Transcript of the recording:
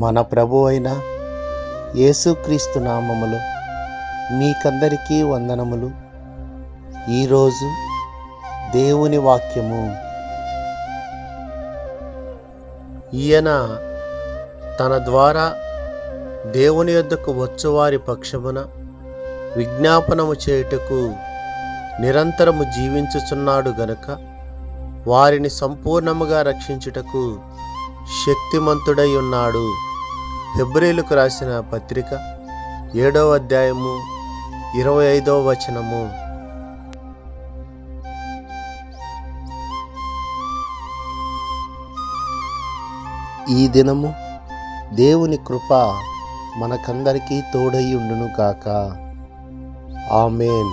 మన ప్రభు అయిన యేసుక్రీస్తు నామములో మీకందరికీ వందనములు. ఈరోజు దేవుని వాక్యము. ఈయన తన ద్వారా దేవుని యొద్దకు వచ్చువారి పక్షమున విజ్ఞాపనము చేయుటకు నిరంతరము జీవించుచున్నాడు గనుక వారిని సంపూర్ణముగా రక్షించుటకు శక్తిమంతుడై ఉన్నాడు. హెబ్రీయులకు రాసిన పత్రిక 7వ అధ్యాయము 25వ వచనము. ఈ దినము దేవుని కృప మనకందరికీ తోడై ఉండును గాక. ఆమేన్.